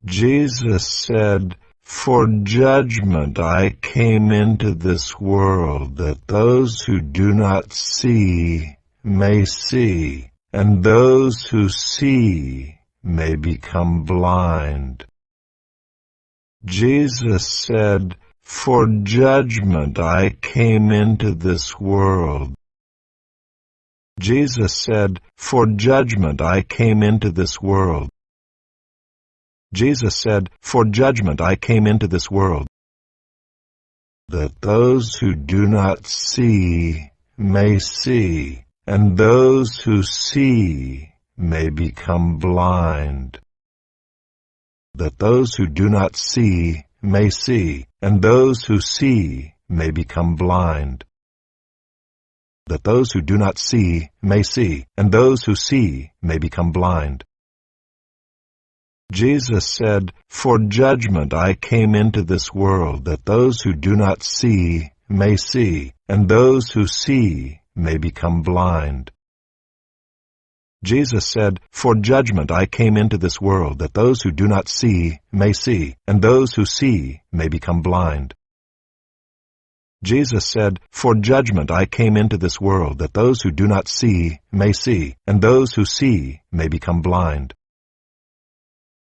Jesus said, "For judgment I came into this world, that those who do not see may see, and those who see may become blind." Jesus said, "For judgment I came into this world." Jesus said, "For judgment I came into this world." Jesus said, "For judgment I came into this world, that those who do not see may see, and those who see may become blind." That those who do not see may see, and those who see may become blind. That those who do not see may see, and those who see may become blind. Jesus said, "For judgment I came into this world, that those who do not see may see, and those who see may become blind." Jesus said, "For judgment I came into this world, that those who do not see may see, and those who see may become blind." Jesus said, "For judgment I came into this world, that those who do not see may see, and those who see may become blind."